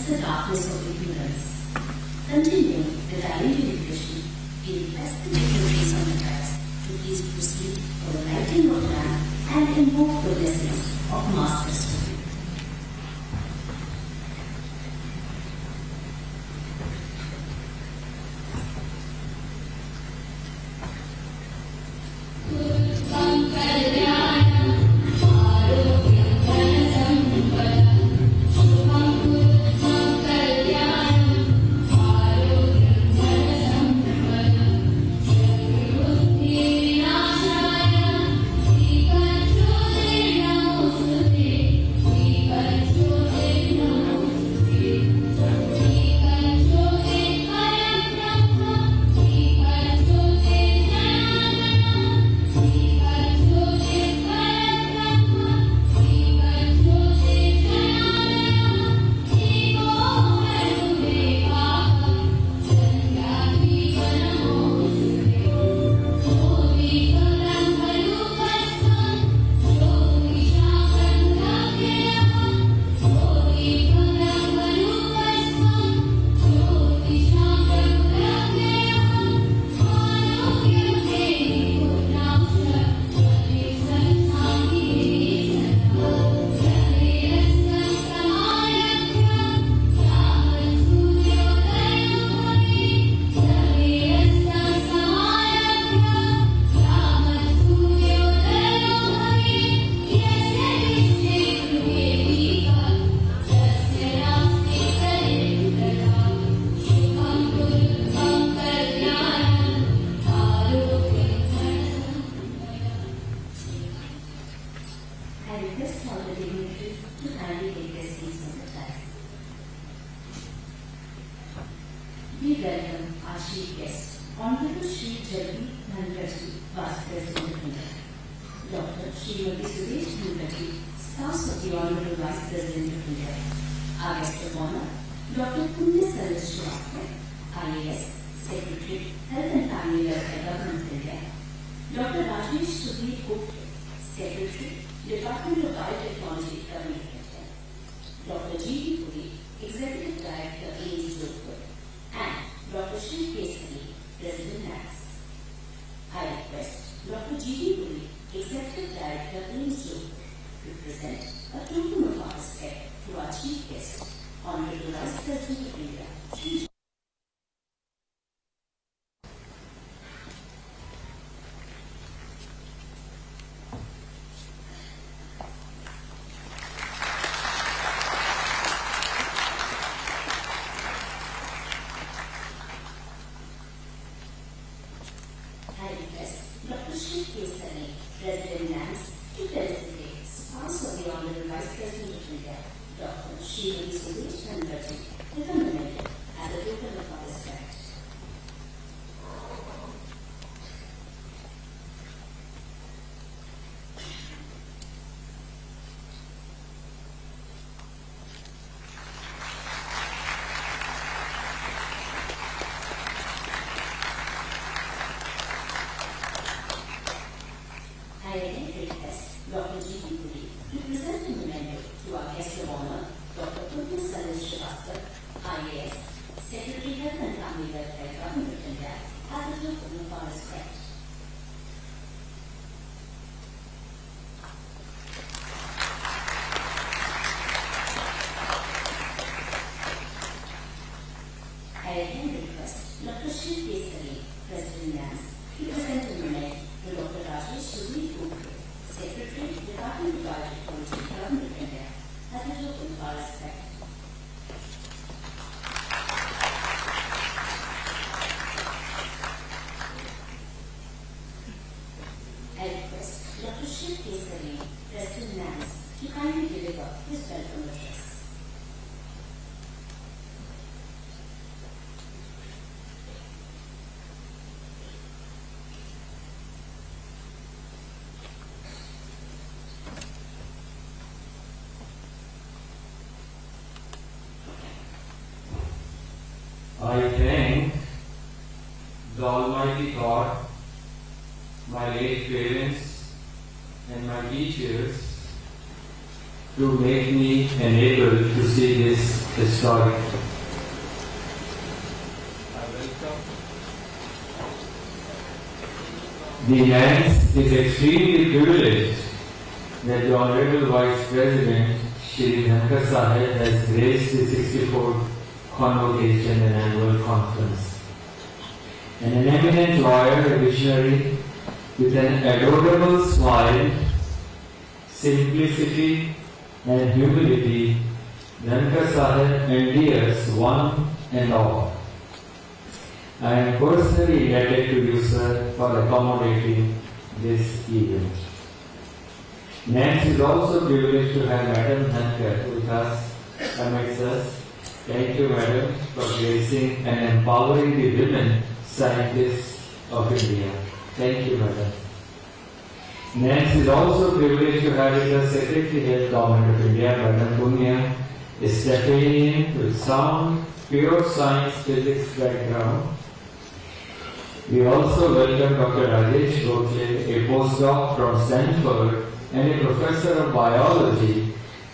the darkness of ignorance. Continuing the diary education, we request the dignitaries on the dais to please proceed for the lighting of lamp and invoke the blessings of Master Sufi. We welcome our chief guest, Honorable Shri Jagdeep Dhankarji, Vice President of India. Dr. Srimati Sudesh Dhankarji, spouse of the Honorable Vice President of India. Our guest of honor, Dr. Punya Saroj Srivastava, IAS, Secretary, Health and Family Welfare, Government of India. Dr. Rajesh Sudhir Gupta, Secretary, Department of Biotechnology, Government of India. Dr. G.D. Puri, Executive Director, AIIMS Jodhpur, and Dr. Shiv Kesari, President NACS. I request Dr. G.D. Puri, Executive Director, AIIMS Jodhpur, to present a token of our respect to our chief guest, Honorable Vice President of India, Shri President NACS, to felicitate spouse of the Honorable Vice President of India, Dr. Srimati Sudesh Dhankarji, with a memento as a token of our respect. I again request Dr. G.D. Puri to present a memento to our guest of honor, Dr. Punya Saroj Srivastava, IAS, Secretary, Health and Family Welfare, Government of India, as a token of our respect. I again request Dr. Shiv Kesari, President NACS, to present a memento to Dr. Rajesh Sudhir Gupta, Secretary, Department of Biotechnology, Government of India, as a token of our respect. I request Dr. Shiv Kesari, President NACS, to kindly deliver his welcome address. I thank the Almighty God, my late parents and my teachers to make me enabled to see this historic. The NANS is extremely privileged that the Honorable Vice President Shri Dhankar Sahib has graced the 64th Convocation and Annual Conference. An eminent lawyer, a visionary, with an adorable smile, simplicity and humility, Dhankar Sahib endears one and all. I am personally indebted to you, sir, for accommodating this event. NANS is also privileged to have Madam Dhankar with us amidst us. Thank you, Madam, for gracing and empowering the women scientists of India. Thank you, Madam. NANS is also privileged to have with us Secretary Head Government of India, Madam Punya, a Stephanian with sound, pure science physics background. We also welcome Dr. Rajesh Gokhale, a postdoc from Stanford and a professor of biology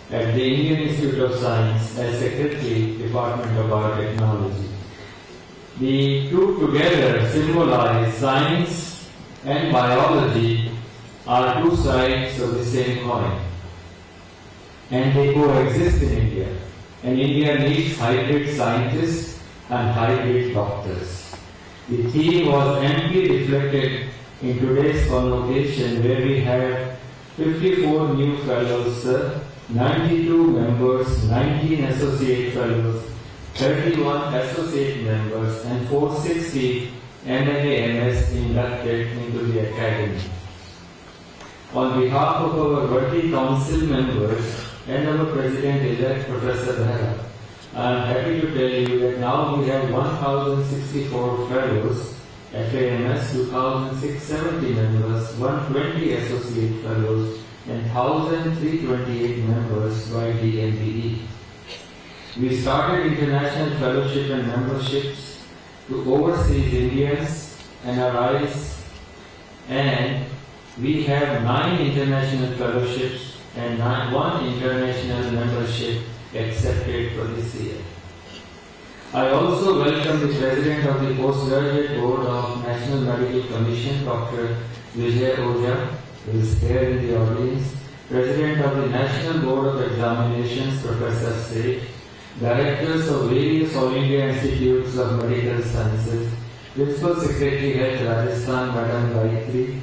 at the Indian Institute of Science as Secretary, Department of Biotechnology. The two together symbolize science and biology are two sides of the same coin, and they coexist in India. And India needs hybrid scientists and hybrid doctors. The theme was amply reflected in today's convocation, where we had 54 new fellows, 92 members, 19 associate fellows, 31 associate members, and 460 MA/MS inducted into the academy. On behalf of our worthy council members and our President-elect Professor Behra, I am happy to tell you that now we have 1,064 fellows, FAMS, 2,670 members, 120 associate fellows, and 1,328 members by DMBE. We started international fellowship and memberships to overseas Indians, NRIs, and we have 9 international fellowships and 1 international membership accepted for this year. I also welcome the President of the Postgraduate Board of National Medical Commission, Dr. Vijay Ojha, who is here in the audience, President of the National Board of Examinations, Professor Seth, Directors of various All India Institutes of Medical Sciences, Principal Secretary Head Rajasthan, Madam Gayatri.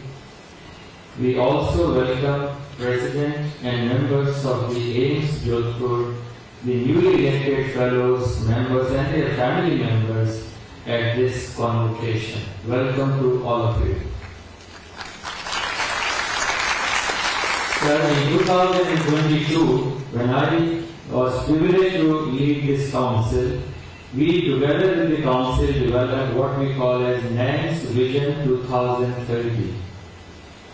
We also welcome President and members of the AIMS Jodhpur, the newly elected fellows, members and their family members at this convocation. Welcome to all of you. Sir, in 2022, when I was privileged to lead this council, we together with the council developed what we call as NANS Vision 2030.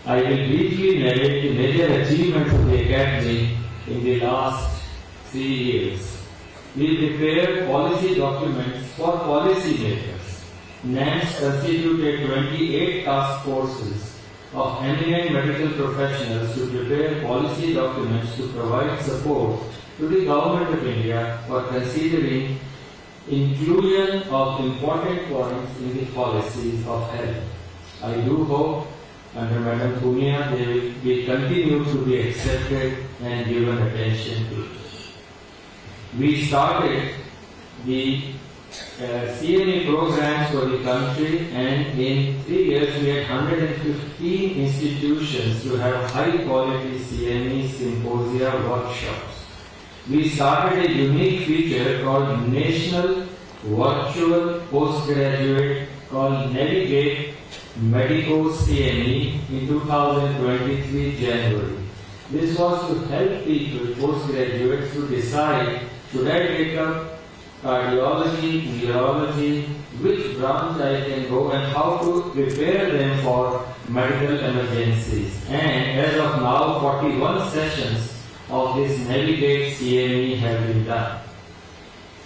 I will briefly narrate the major achievements of the Academy in the last 3 years. We prepared policy documents for policy makers. NANS constituted 28 task forces of eminent medical professionals to prepare policy documents to provide support to the Government of India for considering inclusion of important points in the policies of health. I do hope under Madam Punya they will continue to be accepted and given attention to. We started the CME programs for the country, and in 3 years we had 115 institutions to have high quality CME symposia workshops. We started a unique feature called National Virtual Postgraduate called Navigate Medico CME in 2023 January. This was to help people, postgraduates, to decide should I take up cardiology, neurology, which branch I can go, and how to prepare them for medical emergencies. And as of now, 41 sessions of this Navigate CME have been done.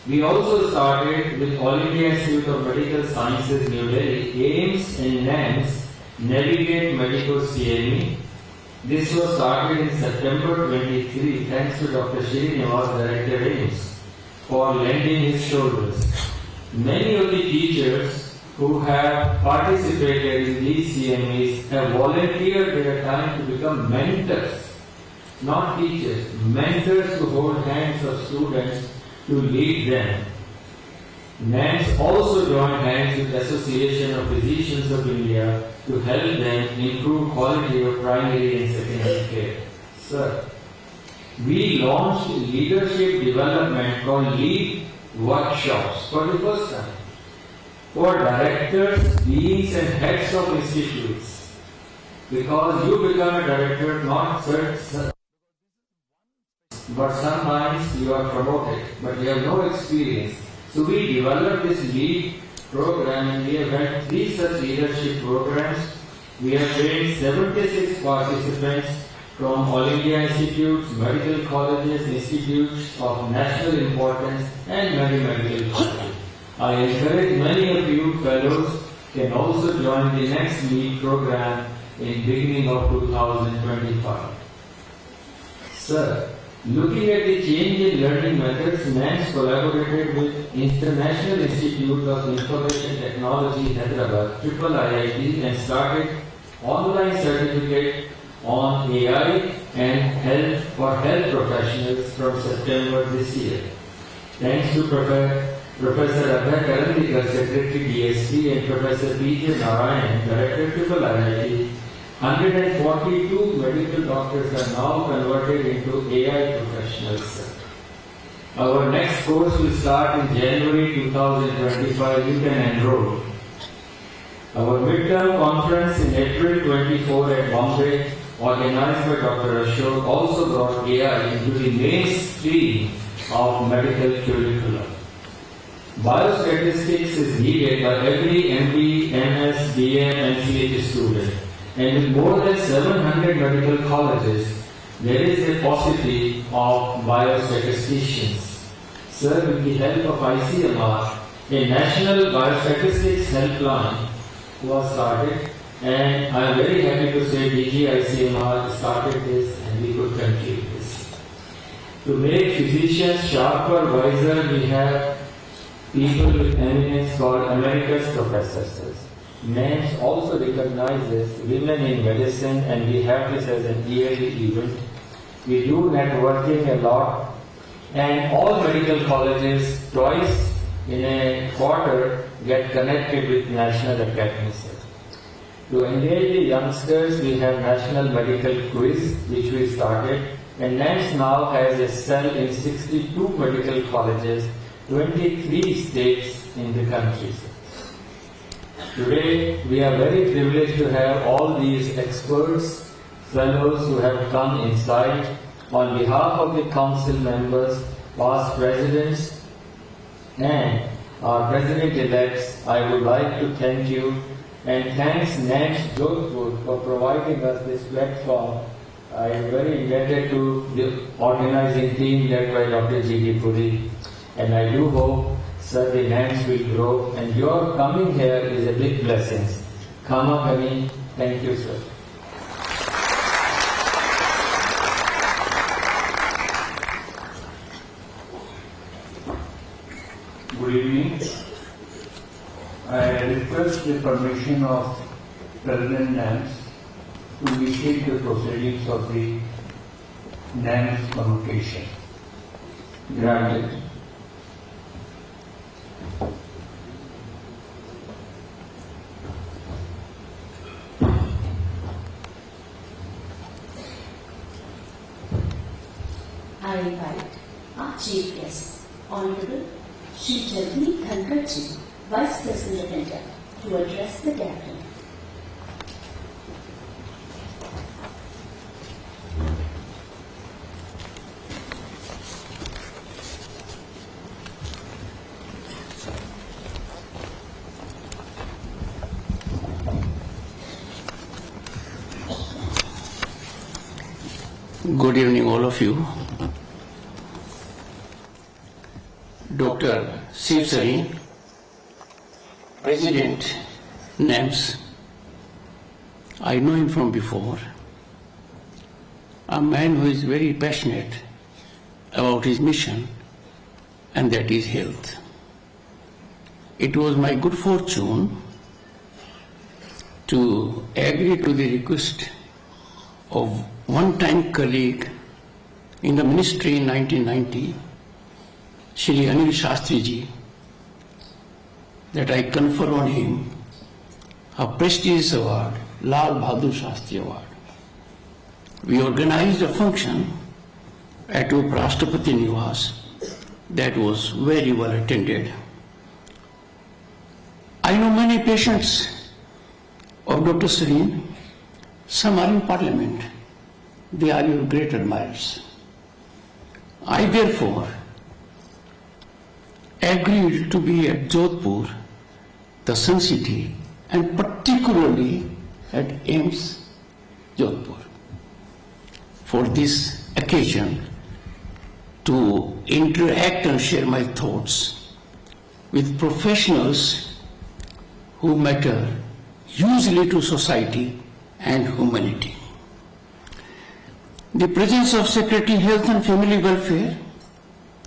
We also started with All India Institute of Medical Sciences, New Delhi, AIMS and NANS Navigate Medical CME. This was started in September 23 thanks to Dr. Srinivas, Director AIMS. for lending his shoulders. Many of the teachers who have participated in these CMEs have volunteered their time to become mentors, not teachers, mentors to hold hands of students to lead them. NAMS also joined hands with Association of Physicians of India to help them improve quality of primary and secondary care. Sir, we launched leadership development called LEAD workshops for the first time for directors, deans and heads of institutes. Because you become a director not but sometimes you are promoted, but you have no experience. So we developed this LEAD program and we have had 3 such leadership programs. We have trained 76 participants from All India institutes, medical colleges, institutes of national importance and many medical colleges. I encourage many of you fellows can also join the next LEAD program in beginning of 2025. Sir, looking at the change in learning methods, NAMS collaborated with International Institute of Information Technology, Hyderabad, IIIT, and started online certificate on AI and health for health professionals from September this year. Thanks to Professor Abhay Karandikar, Secretary DST, and Professor P.J. Narayan, Director IIIT, 142 medical doctors are now converted into AI professionals. Our next course will start in January 2025. You can enroll. Our midterm conference in April 24 at Bombay, organized by Dr. Ashok, also brought AI into the mainstream of medical curriculum. Biostatistics is needed by every MD, MS, DM, and CH student. And with more than 700 medical colleges, there is a paucity of biostatisticians. Sir, with the help of ICMR, a national biostatistics helpline was started, and I am very happy to say DG ICMR started this and we could continue this. To make physicians sharper, wiser, we have people with eminence called America's Professors. NAMS also recognizes women in medicine, and we have this as an yearly event. We do networking a lot, and all medical colleges twice in a quarter get connected with National Academies. To engage the youngsters, we have National Medical Quiz, which we started, and NAMS now has a cell in 62 medical colleges, 23 states in the country. Today, we are very privileged to have all these experts, fellows who have come inside. On behalf of the council members, past presidents, and our president-elects, I would like to thank you, and thanks NAMS Jodhpur for providing us this platform. I am very indebted to the organizing team led by Dr. G.D. Puri, and I do hope, sir, the NAMS will grow, and your coming here is a big blessing. Kama Kami, thank you, sir. Good evening. I request the permission of President NAMS to initiate the proceedings of the NAMS convocation. Granted. I invite our chief guest, Honorable Shri Jagmeet Dhankar Ji, Vice President of India, to address the gathering. Good evening, all of you. Dr. Shiv Sareen, President NAMS. I know him from before. A man who is very passionate about his mission and that is health. It was my good fortune to agree to the request of one-time colleague in the ministry in 1990, Shri Anil Shastri ji, that I confer on him a prestigious award, Lal Bahadur Shastri Award. We organized a function at Up Rashtrapati Niwas that was very well attended. I know many patients of Dr. Salim. Some are in Parliament. They are your great admirers. I therefore agreed to be at Jodhpur, the Sun City, and particularly at AIIMS, Jodhpur, for this occasion to interact and share my thoughts with professionals who matter hugely to society and humanity. The presence of Secretary Health and Family Welfare,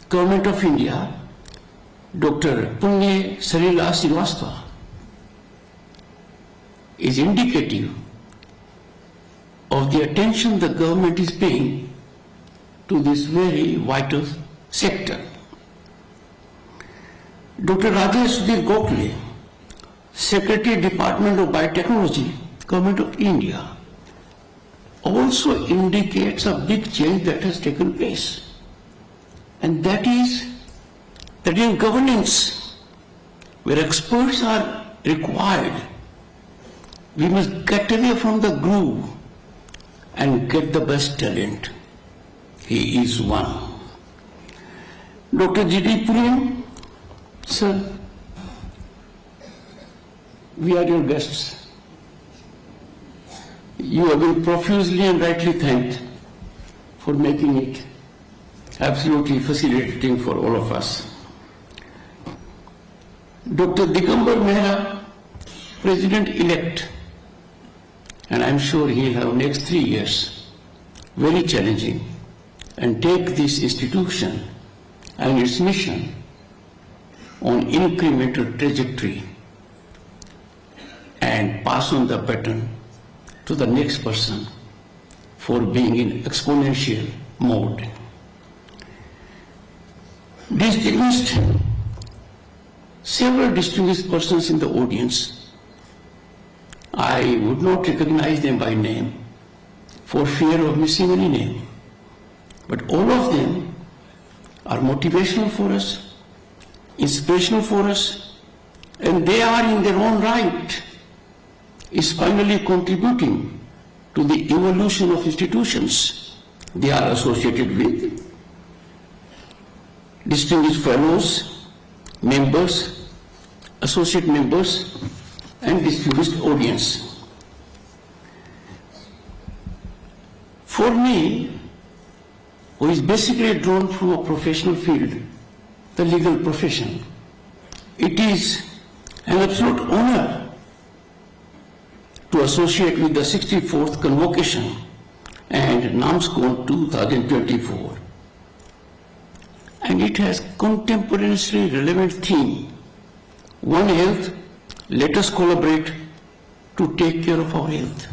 Government of India, Dr. Punye Salila Srivastava, is indicative of the attention the government is paying to this very vital sector. Dr. Rajesh Sudhir Gokhale, Secretary, Department of Biotechnology, Government of India, also indicates a big change that has taken place. And that is that in governance, where experts are required, we must get away from the groove and get the best talent. He is one. Dr. G.D. Purian, sir, we are your guests. You have been profusely and rightly thanked for making it absolutely facilitating for all of us. Dr. Digambar Mehra, President-elect, and I'm sure he'll have next 3 years very challenging, and take this institution and its mission on incremental trajectory and pass on the baton to the next person for being in exponential mode. Several distinguished persons in the audience, I would not recognize them by name for fear of missing any name, but all of them are motivational for us, inspirational for us, and they are in their own right is finally contributing to the evolution of institutions they are associated with. Distinguished fellows, members, associate members, and distinguished audience. For me, who is basically drawn from a professional field, the legal profession, it is an absolute honor to associate with the 64th convocation and NAMSCON 2024. And it has contemporaneously relevant theme, One Health, let us collaborate to take care of our health.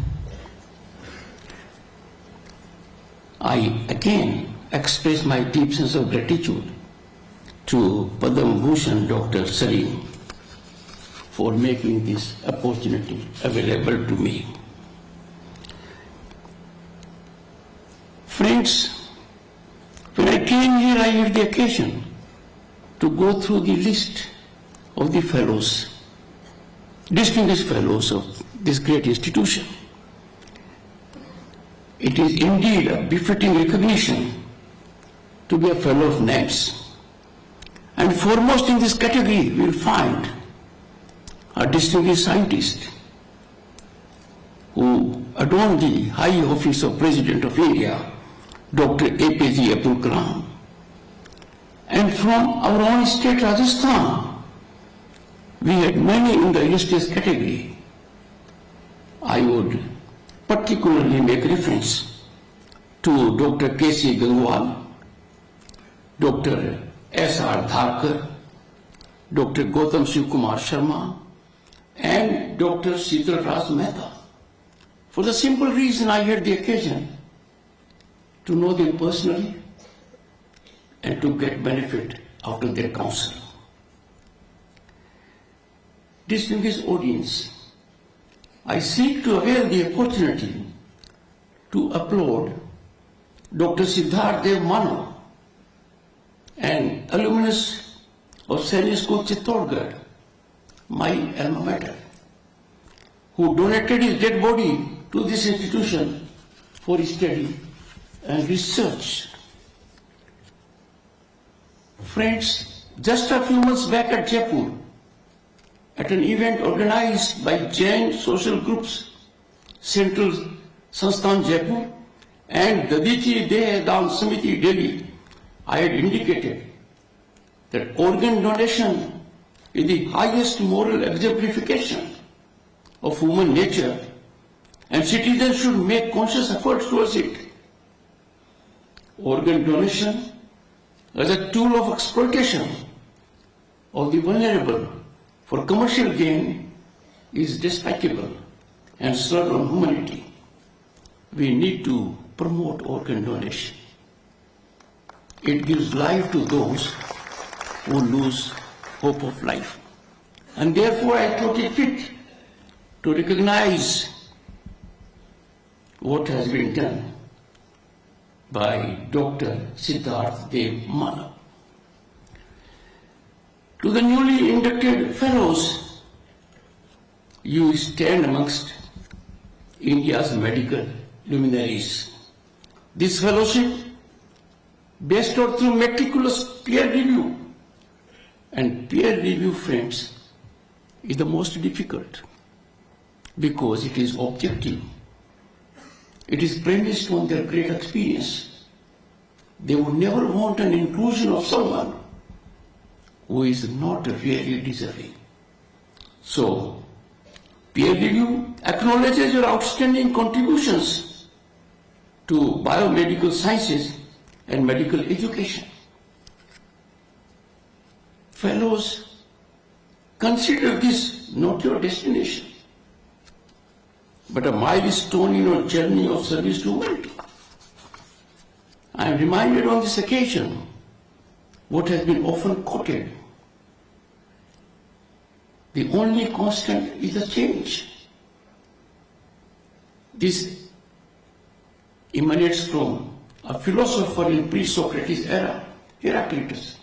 I again express my deep sense of gratitude to Padma Bhushan Dr. Salim for making this opportunity available to me. Friends, when I came here, I had the occasion to go through the list of the fellows, distinguished fellows of this great institution. It is indeed a befitting recognition to be a fellow of NAMS. And foremost in this category, we will find a distinguished scientist who adorned the high office of President of India, Dr. APJ Abdul Kalam. And from our own state, Rajasthan, we had many in the illustrious category. I would particularly make reference to Dr. K.C. Gangwal, Dr. S.R. Dharkar, Dr. Gautam Shiv Kumar Sharma, and Dr. Sheetal Raj Mehta. For the simple reason I had the occasion to know them personally and to get benefit out of their counsel. Distinguished audience, I seek to avail the opportunity to applaud Dr. Siddharth Dev Mano, an alumnus of Sainik School Chittorgarh, my alma mater, who donated his dead body to this institution for study and research. Friends, just a few months back at Jaipur, at an event organized by Jain social groups, Central Sansthan Jaipur and Daditi Deh Daan Samiti Delhi, I had indicated that organ donation is the highest moral exemplification of human nature and citizens should make conscious efforts towards it. Organ donation as a tool of exploitation of the vulnerable for commercial gain is despicable and slur on humanity. We need to promote organ donation. It gives life to those who lose hope of life. And therefore I thought it fit to recognize what has been done by Dr. Siddharth Dev Mano. To the newly inducted fellows, you stand amongst India's medical luminaries. This fellowship, based on through meticulous peer review, and peer review, friends, is the most difficult because it is objective. It is premised on their great experience. They would never want an inclusion of someone who is not really deserving. So, peer review acknowledges your outstanding contributions to biomedical sciences and medical education. Fellows, consider this not your destination, but a milestone in your journey of service to humanity. I am reminded on this occasion what has been often quoted. The only constant is the change. This emanates from a philosopher in pre-Socrates era, Heraclitus.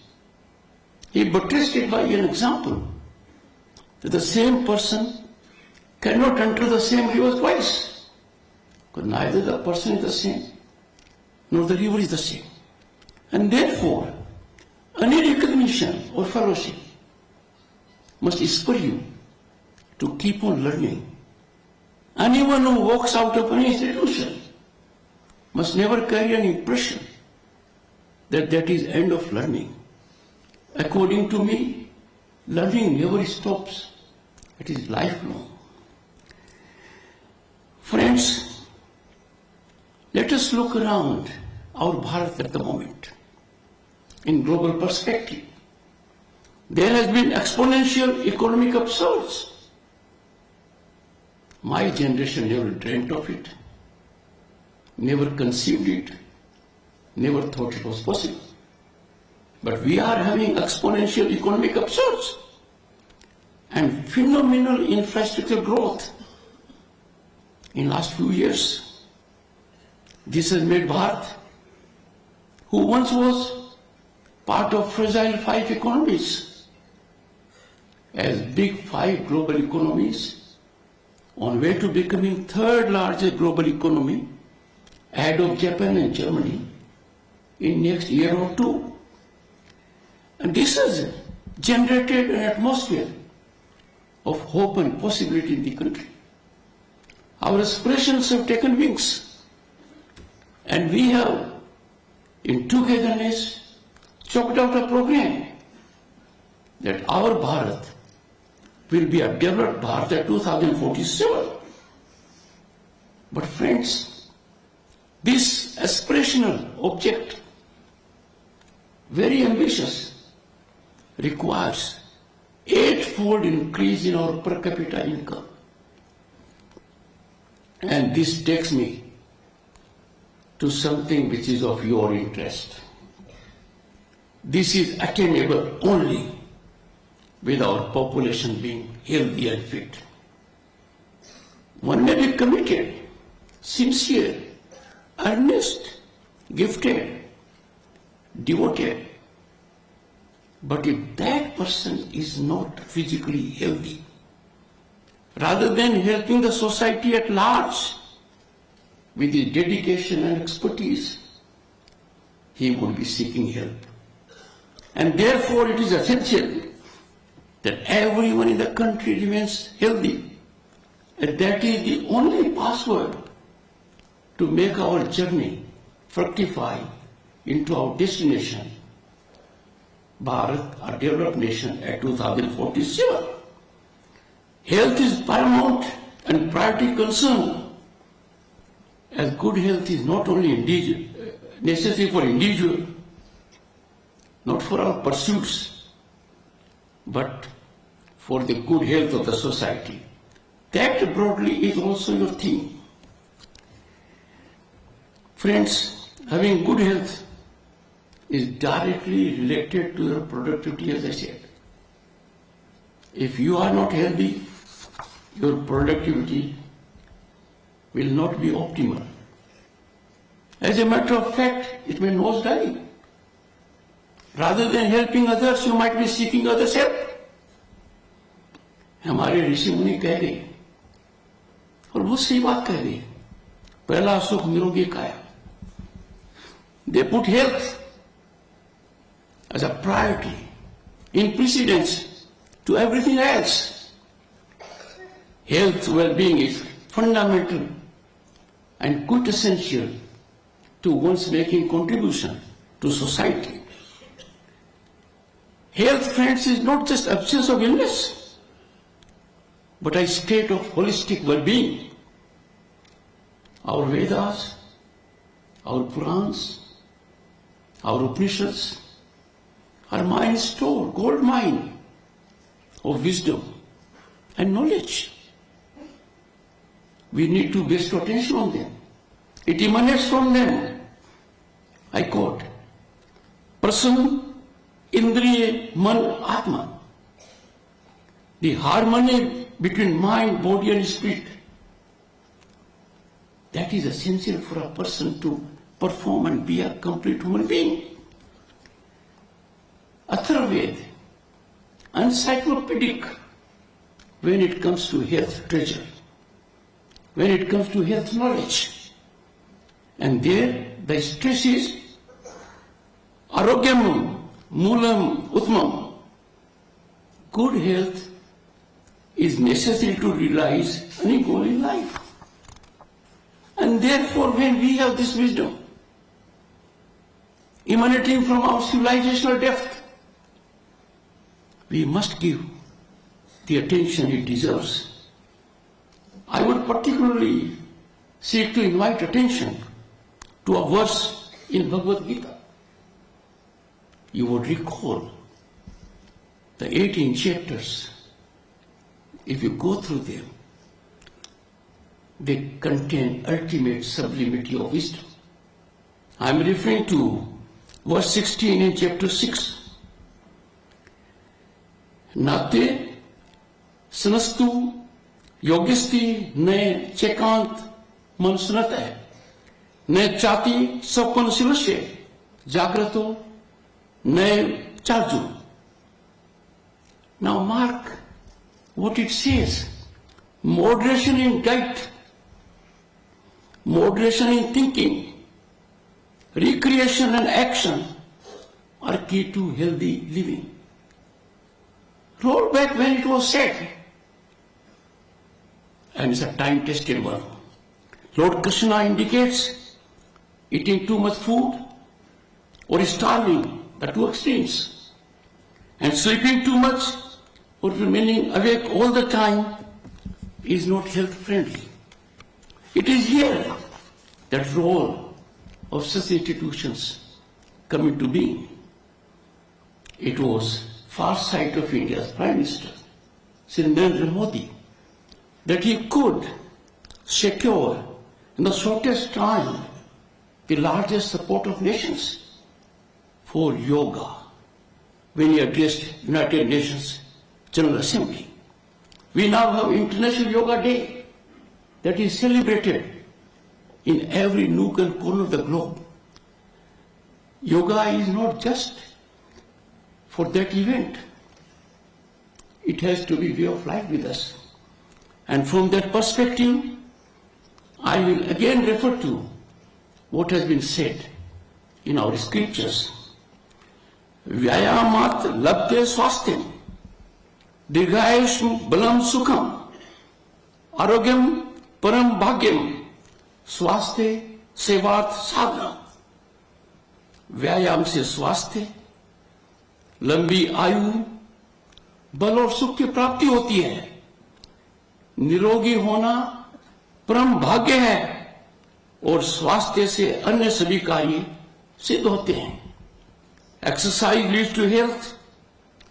He buttressed it by an example that the same person cannot enter the same river twice, because neither the person is the same, nor the river is the same. And therefore, any recognition or fellowship must spur you to keep on learning. Anyone who walks out of any institution must never carry an impression that that is end of learning. According to me, learning never stops. It is lifelong. Friends, let us look around our Bharat at the moment in global perspective. There has been exponential economic upsurge. My generation never dreamt of it, never conceived it, never thought it was possible. But we are having exponential economic upsurge and phenomenal infrastructure growth in last few years. This has made Bharat, who once was part of fragile 5 economies, as big 5 global economies, on way to becoming 3rd largest global economy, ahead of Japan and Germany in next year or two. And this has generated an atmosphere of hope and possibility in the country. Our aspirations have taken wings, and we have, in togetherness, chalked out a program that our Bharat will be a developed Bharat at 2047. But friends, this aspirational object, very ambitious, requires 8-fold increase in our per capita income. And this takes me to something which is of your interest. This is attainable only with our population being healthy and fit. One may be committed, sincere, earnest, gifted, devoted, but if that person is not physically healthy, rather than helping the society at large with his dedication and expertise, he would be seeking help. And therefore it is essential that everyone in the country remains healthy. And that is the only password to make our journey fructify into our destination, Bharat, a developed nation at 2047. Health is paramount and priority concern, as good health is not only necessary for individual, not for our pursuits, but for the good health of the society. That broadly is also your theme. Friends, having good health is directly related to your productivity, as I said. If you are not healthy, your productivity will not be optimal. As a matter of fact, it may nosedive. Rather than helping others, you might be seeking others' help. हमारे ऋषि मुनि कह गए, और बहुत सही बात कह गई, पहला सुख निरोगी काया. They put health as a priority in precedence to everything else. Health well-being is fundamental and quintessential to one's making contribution to society. Health, friends, is not just absence of illness, but a state of holistic well-being. Our Vedas, our Purans, our Upanishads are mine store, gold mine of wisdom and knowledge. We need to bestow attention on them. It emanates from them. I quote, Prasan Indriya Man Atma. The harmony between mind, body and spirit, that is essential for a person to perform and be a complete human being. Atharvaved, encyclopedic when it comes to health treasure, when it comes to health knowledge. And there the stress is arogyam moolam utmam. Good health is necessary to realize any goal in life. And therefore, when we have this wisdom emanating from our civilizational depth, we must give the attention it deserves. I would particularly seek to invite attention to a verse in Bhagavad Gita. You would recall the 18 chapters. If you go through them, they contain ultimate sublimity of wisdom. I am referring to verse 16 in chapter 6. Nate sanastu yogisti ne chekant mansunate ne chati sappan silashe jagrato ne charju. Now mark what it says. Moderation in diet, moderation in thinking, recreation and action are key to healthy living. Roll back when it was said, and it's a time-tested one. Lord Krishna indicates eating too much food or starving, the two extremes, and sleeping too much or remaining awake all the time is not health friendly. It is here that role of such institutions come into being. It was foresight of India's Prime Minister, Sri Narendra Modi, that he could secure in the shortest time the largest support of nations for yoga when he addressed United Nations General Assembly. We now have International Yoga Day that is celebrated in every nook and corner of the globe. Yoga is not just for that event. It has to be way of life with us. And from that perspective, I will again refer to what has been said in our scriptures. Vyayamat labdhe swastham, dirghayusham balam sukham, arogyam param bhagyam, स्वास्थ्य सेवार्थ साधना। व्यायाम से स्वास्थ्य, लंबी आयु, बल और सुख की प्राप्ति होती है। निरोगी होना परम भाग्य है और स्वास्थ्य से अन्य सभी कार्य सिद्ध होते हैं। Exercise leads to health,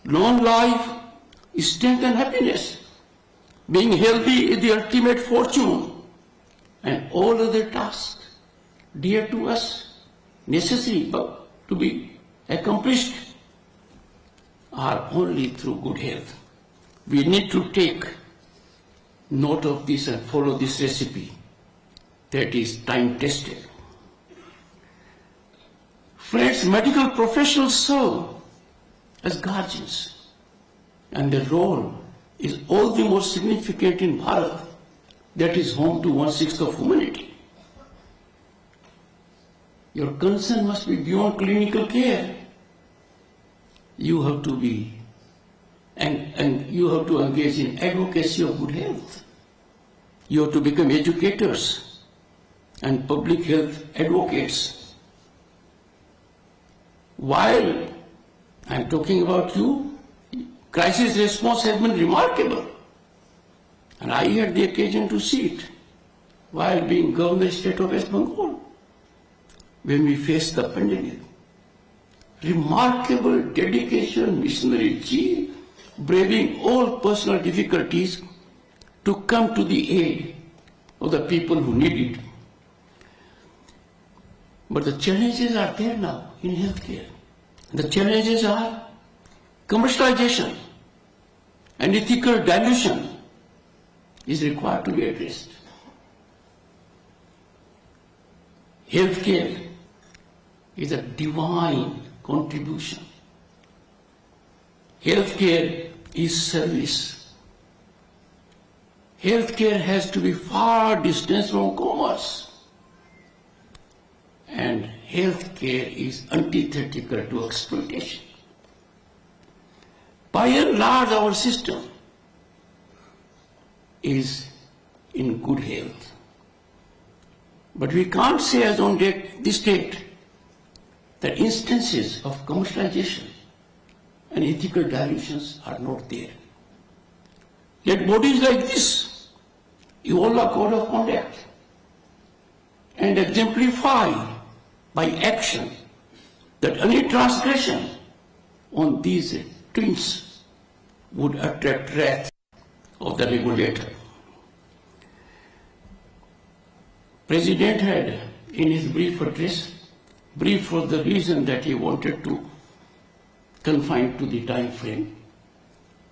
long life, strength and happiness. Being healthy is the ultimate fortune, and all other tasks dear to us, necessary but to be accomplished, are only through good health. We need to take note of this and follow this recipe that is time tested. Friends, medical professionals serve as guardians, and their role is all the more significant in Bharat, that is home to 1/6 of humanity. Your concern must be beyond clinical care. You have to be, and you have to engage in advocacy of good health. You have to become educators and public health advocates. While I'm talking about you, crisis response has been remarkable. And I had the occasion to see it while being Governor State of West Bengal when we faced the pandemic. Remarkable dedication, missionary zeal, braving all personal difficulties to come to the aid of the people who need it. But the challenges are there now in healthcare. The challenges are commercialization and ethical dilution is required to be addressed. Healthcare is a divine contribution. Healthcare is service. Healthcare has to be far distant from commerce. And healthcare is antithetical to exploitation. By and large, our system is in good health. But we can't say as on this date that instances of commercialization and ethical dilutions are not there. Let bodies like this evolve a code of conduct and exemplify by action that any transgression on these twins would attract wrath of the regulator. President had in his brief address, brief for the reason that he wanted to confine to the time frame,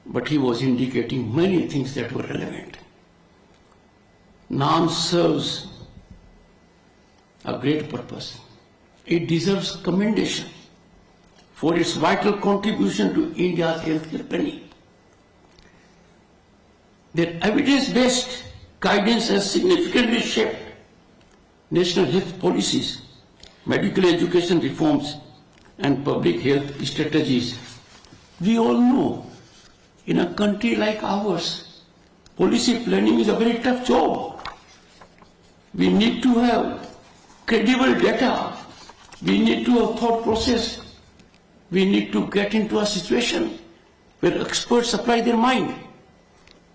but he was indicating many things that were relevant. NAM serves a great purpose. It deserves commendation for its vital contribution to India's healthcare planning. Their evidence-based guidance has significantly shaped national health policies, medical education reforms, and public health strategies. We all know, in a country like ours, policy planning is a very tough job. We need to have credible data. We need to have thought process. We need to get into a situation where experts supply their mind.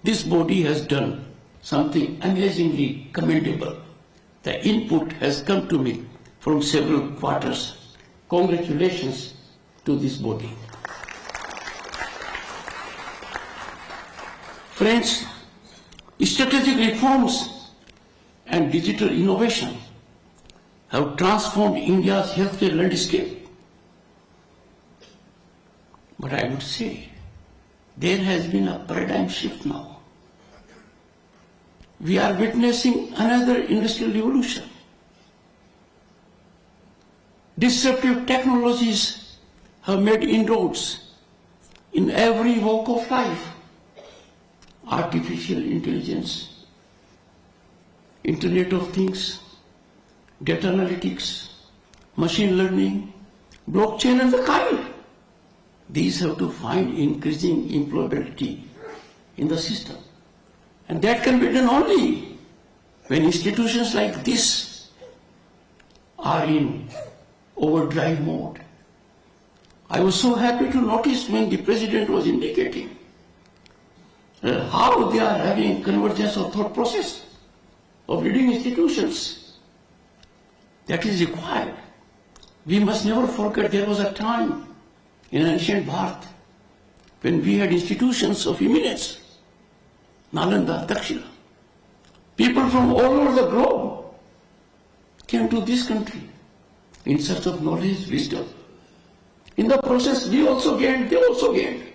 This body has done something amazingly commendable. The input has come to me from several quarters. Congratulations to this body. Friends, strategic reforms and digital innovation have transformed India's healthcare landscape. But I would say there has been a paradigm shift now. We are witnessing another industrial revolution. Disruptive technologies have made inroads in every walk of life. Artificial intelligence, Internet of Things, data analytics, machine learning, blockchain and the kind. These have to find increasing employability in the system. And that can be done only when institutions like this are in overdrive mode. I was so happy to notice when the President was indicating how they are having convergence of thought process of leading institutions. That is required. We must never forget there was a time in ancient Bharat when we had institutions of eminence, Nalanda, Dakshina. People from all over the globe came to this country in search of knowledge, wisdom. In the process, we also gained, they also gained.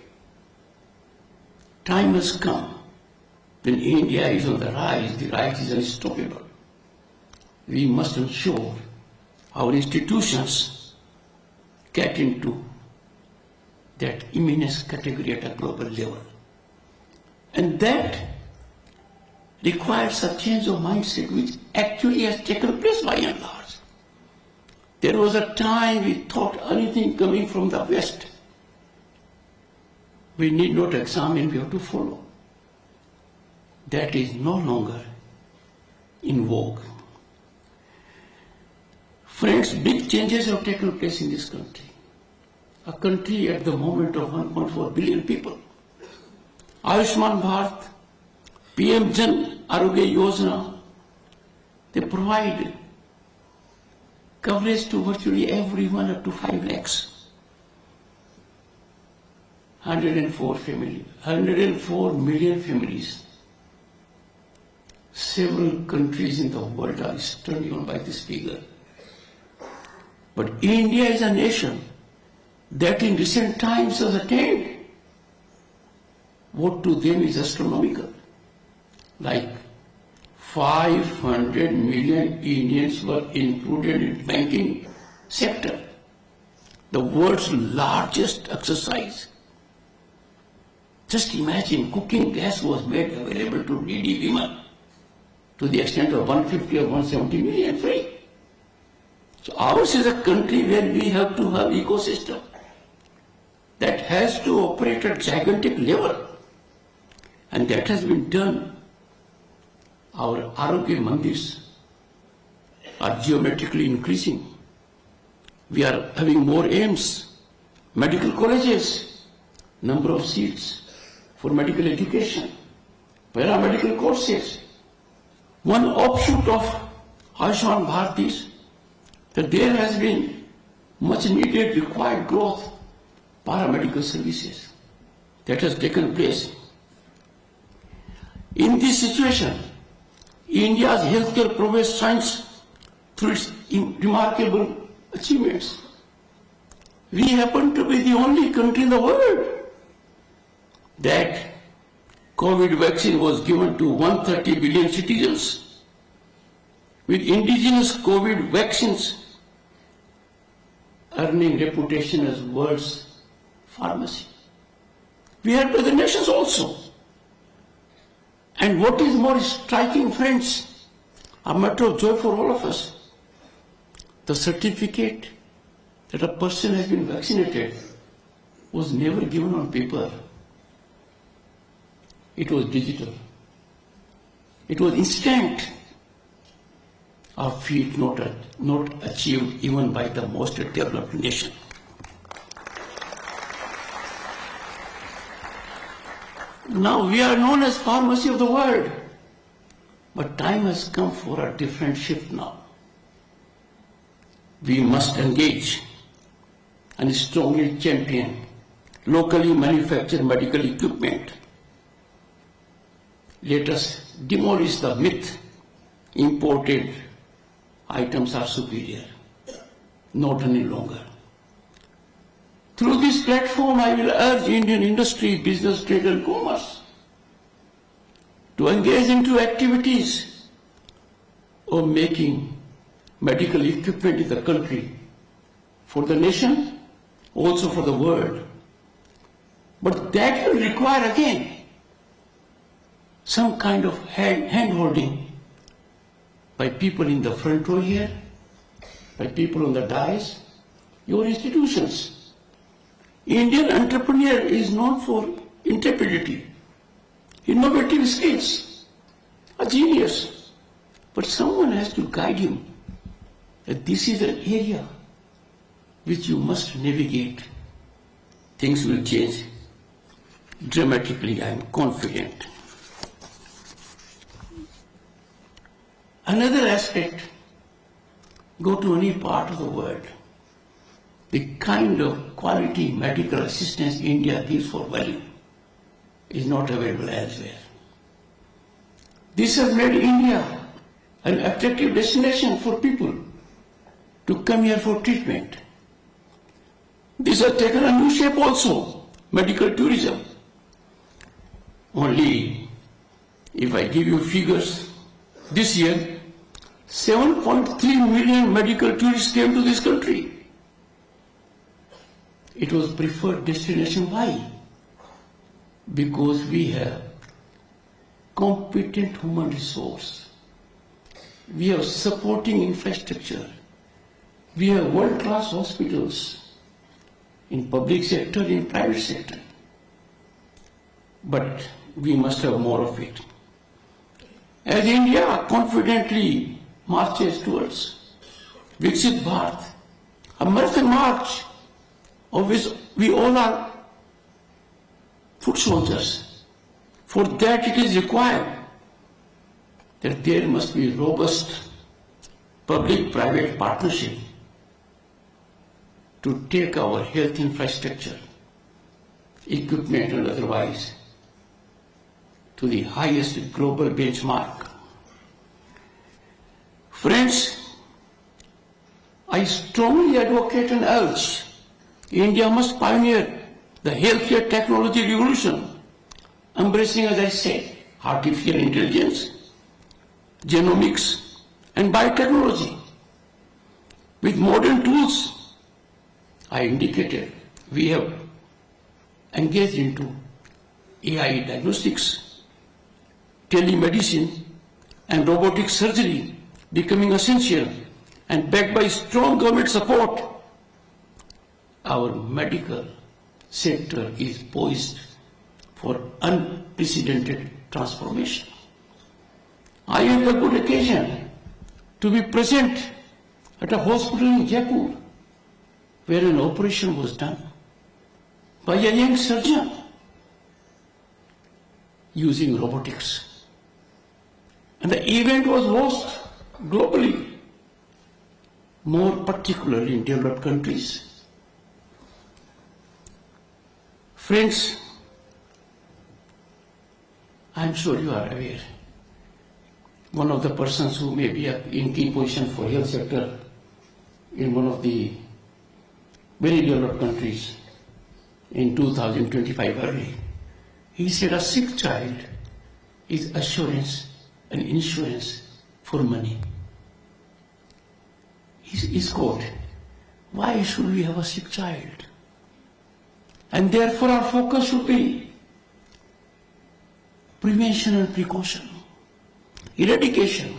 Time has come when India is on the rise is unstoppable. We must ensure our institutions get into that eminence category at a global level. And that requires a change of mindset which actually has taken place by and large. There was a time we thought anything coming from the West, we need not examine, we have to follow. That is no longer in vogue. Friends, big changes have taken place in this country. A country at the moment of 1.4 billion people. Ayushman Bharat, PM Jan Arogya Yojana, they provide coverage to virtually everyone up to 5 lakhs. 104 million families. Several countries in the world are stunned even by this figure. But India is a nation that in recent times has attained what to them is astronomical. Like 500 million Indians were included in banking sector, the world's largest exercise. Just imagine, cooking gas was made available to needy women to the extent of 150 or 170 million free. So ours is a country where we have to have ecosystem that has to operate at gigantic level. And that has been done. Our Arogya Mandirs are geometrically increasing. We are having more aims, medical colleges, number of seats for medical education, paramedical courses. One offshoot of Ayushman Bharat is that there has been much needed required growth paramedical services that has taken place. In this situation, India's healthcare progress shines through its remarkable achievements. We happen to be the only country in the world that COVID vaccine was given to 130 billion citizens. With indigenous COVID vaccines earning reputation as world's pharmacy. We have to the nations also. And what is more striking, friends, a matter of joy for all of us, the certificate that a person has been vaccinated was never given on paper. It was digital. It was instant. A feat not achieved even by the most developed nation. Now we are known as pharmacy of the world, but time has come for a different shift now. We must engage and strongly champion locally manufactured medical equipment let us demolish the myth imported items are superior. Not any longer. Through this platform, I will urge Indian industry, business, trade and commerce to engage into activities of making medical equipment in the country for the nation, also for the world. But that will require again some kind of hand-holding by people in the front row here, by people on the dais, your institutions. Indian entrepreneur is known for intrepidity, innovative skills, a genius. But someone has to guide him that this is an area which you must navigate. Things will change dramatically, I am confident. Another aspect, go to any part of the world, the kind of quality medical assistance India gives for value is not available elsewhere. This has made India an attractive destination for people to come here for treatment. This has taken a new shape also, medical tourism. Only, if I give you figures, this year, 7.3 million medical tourists came to this country. It was preferred destination. Why? Because we have competent human resource. We have supporting infrastructure. We have world-class hospitals in public sector, in private sector. But we must have more of it. As India confidently marches towards Viksit Bharat, a marathon march of which we all are foot soldiers. For that it is required that there must be robust public-private partnership to take our health infrastructure, equipment and otherwise to the highest global benchmark. Friends, I strongly advocate and urge India must pioneer the healthcare technology revolution, embracing, as I said, artificial intelligence, genomics, and biotechnology. With modern tools, I indicated, we have engaged into AI diagnostics, telemedicine, and robotic surgery becoming essential, and backed by strong government support, our medical sector is poised for unprecedented transformation. I had the good occasion to be present at a hospital in Jaipur where an operation was done by a young surgeon using robotics. And the event was watched globally, more particularly in developed countries. Friends, I am sure you are aware, one of the persons who may be in key position for health sector in one of the very developed countries in 2025 early, he said a sick child is assurance and insurance for money. His quote, why should we have a sick child? And therefore our focus should be prevention and precaution, eradication.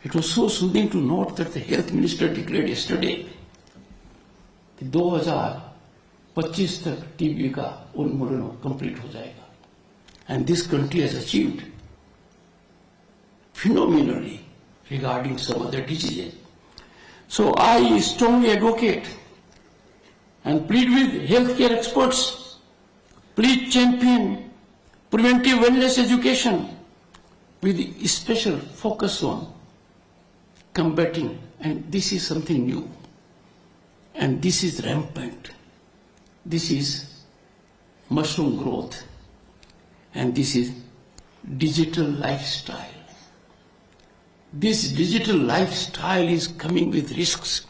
It was so soothing to note that the health minister declared yesterday कि 2025 तक TB का उन्मूलन complete हो जाएगा. And this country has achieved phenomenally regarding some other diseases. So I strongly advocate and plead with healthcare experts, please champion preventive wellness education with special focus on combating, and this is something new, and this is rampant. This is mushroom growth, and this is digital lifestyle. This digital lifestyle is coming with risks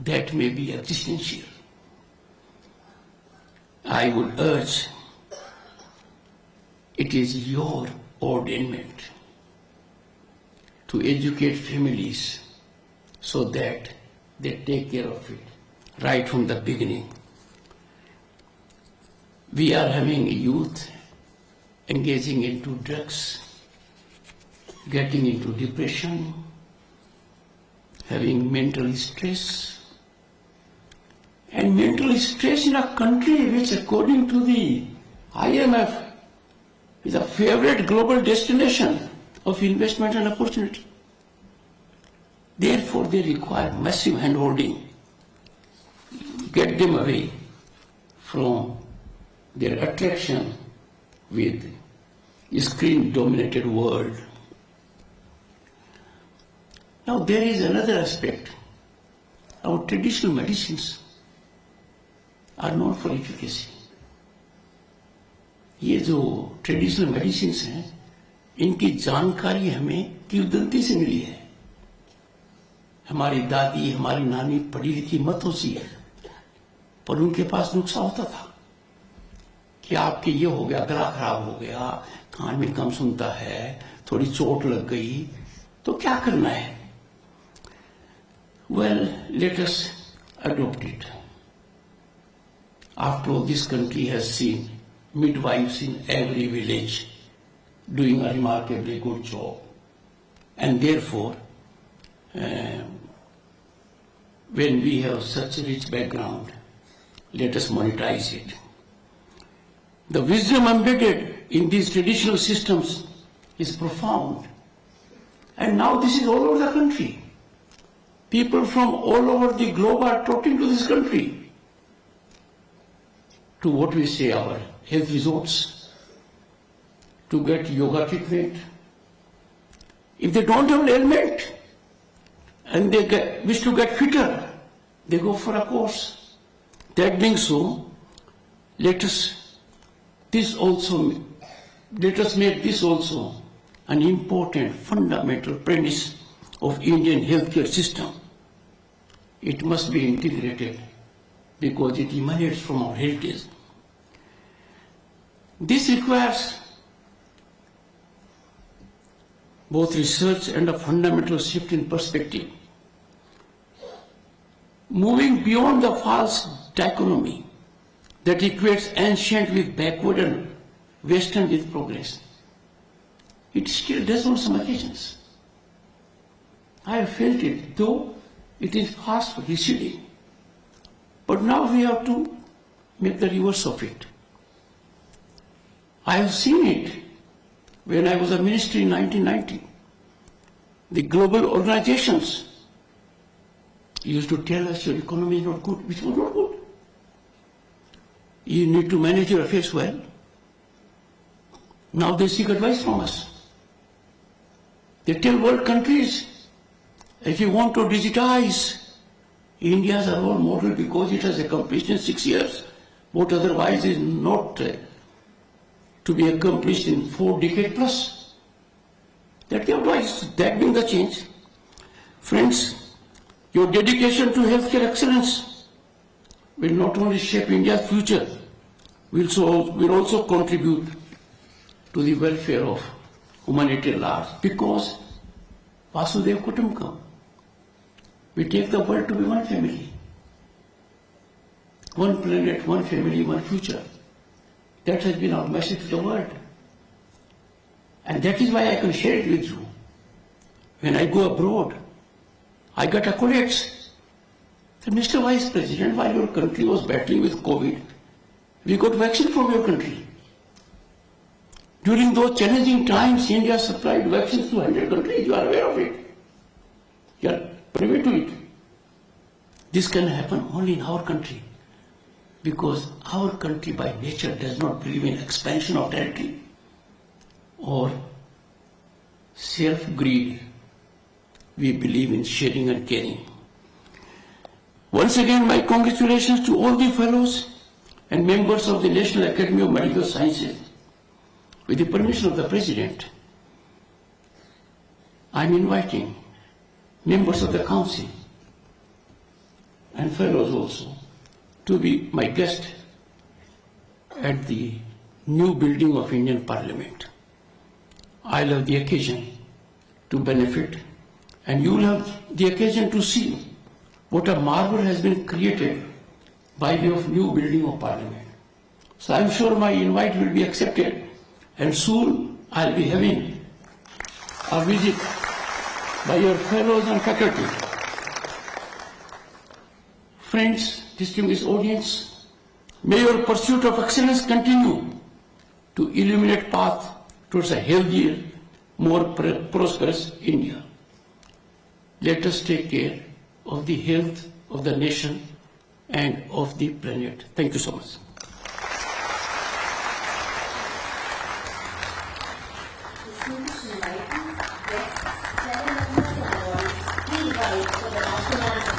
that may be existential. I would urge, it is your ordainment to educate families so that they take care of it right from the beginning. We are having youth engaging into drugs, getting into depression, having mental stress. And mental stress in a country which, according to the IMF, is a favorite global destination of investment and opportunity. Therefore, they require massive handholding. Get them away from their attraction with a screen-dominated world. Now, there is another aspect. Our traditional medicines are known for efficacy. ये जो traditional medicines हैं, इनकी जानकारी हमें किंवदंती से मिली है. हमारी दादी, हमारी नानी पढ़ी लिखी मतों सी है, पर उनके पास नुस्खा होता था कि आपके ये हो गया, गला खराब हो गया, कान में कम सुनता है, थोड़ी चोट लग गई, तो क्या करना है? Well, let us adopt it. After all, this country has seen midwives in every village doing a remarkably good job. And therefore, when we have such a rich background, let us monetize it. The wisdom embedded in these traditional systems is profound. And now this is all over the country. People from all over the globe are trotting to this country to what we say our health resorts, to get yoga treatment. If they don't have an ailment and they wish to get fitter, they go for a course. That being so, let us make this also an important fundamental premise of Indian healthcare system. It must be integrated because it emanates from our heritage. This requires both research and a fundamental shift in perspective. Moving beyond the false dichotomy that equates ancient with backward and Western with progress. It still does on some occasions. I have felt it, though it is fast receding. But now we have to make the reverse of it. I have seen it when I was a minister in 1990. The global organizations used to tell us your economy is not good, which was not good. You need to manage your affairs well. Now they seek advice from us. They tell world countries, if you want to digitize, India is a role model because it has accomplished in 6 years what otherwise is not to be accomplished in 4 decades plus. That the advice, that being the change. Friends, your dedication to healthcare excellence will not only shape India's future, will also contribute to the welfare of humanity at large, because Vasudhaiva Kutumbakam, we take the world to be one family, one planet, one family, one future. That has been our message to the world. And that is why I can share it with you. When I go abroad, I get accolades. The Mr. Vice President, while your country was battling with COVID, we got vaccine from your country. During those challenging times, India supplied vaccines to 100 countries. You are aware of it. You are privy to it. This can happen only in our country, because our country by nature does not believe in expansion of territory or self-greed. We believe in sharing and caring. Once again, my congratulations to all the fellows and members of the National Academy of Medical Sciences. with the permission of the President, I am inviting members of the Council and fellows also to be my guest at the new building of Indian Parliament. I'll have the occasion to benefit, and you will have the occasion to see what a marvel has been created by way of new building of Parliament. So I'm sure my invite will be accepted, and soon I'll be having a visit by your fellows and faculty. Friends, distinguished audience, may your pursuit of excellence continue to illuminate path towards a healthier, more prosperous India. Let us take care of the health of the nation and of the planet. Thank you so much. Distinguished invitees, guests, fellow members of the audience, please rise for the national anthem.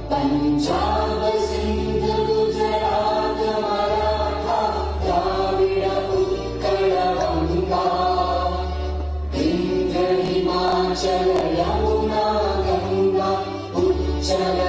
Punjab Sindh Gujarat Maratha Dravida Utkal Ganga Vindhya Himachal Yamuna Ganga उच्चल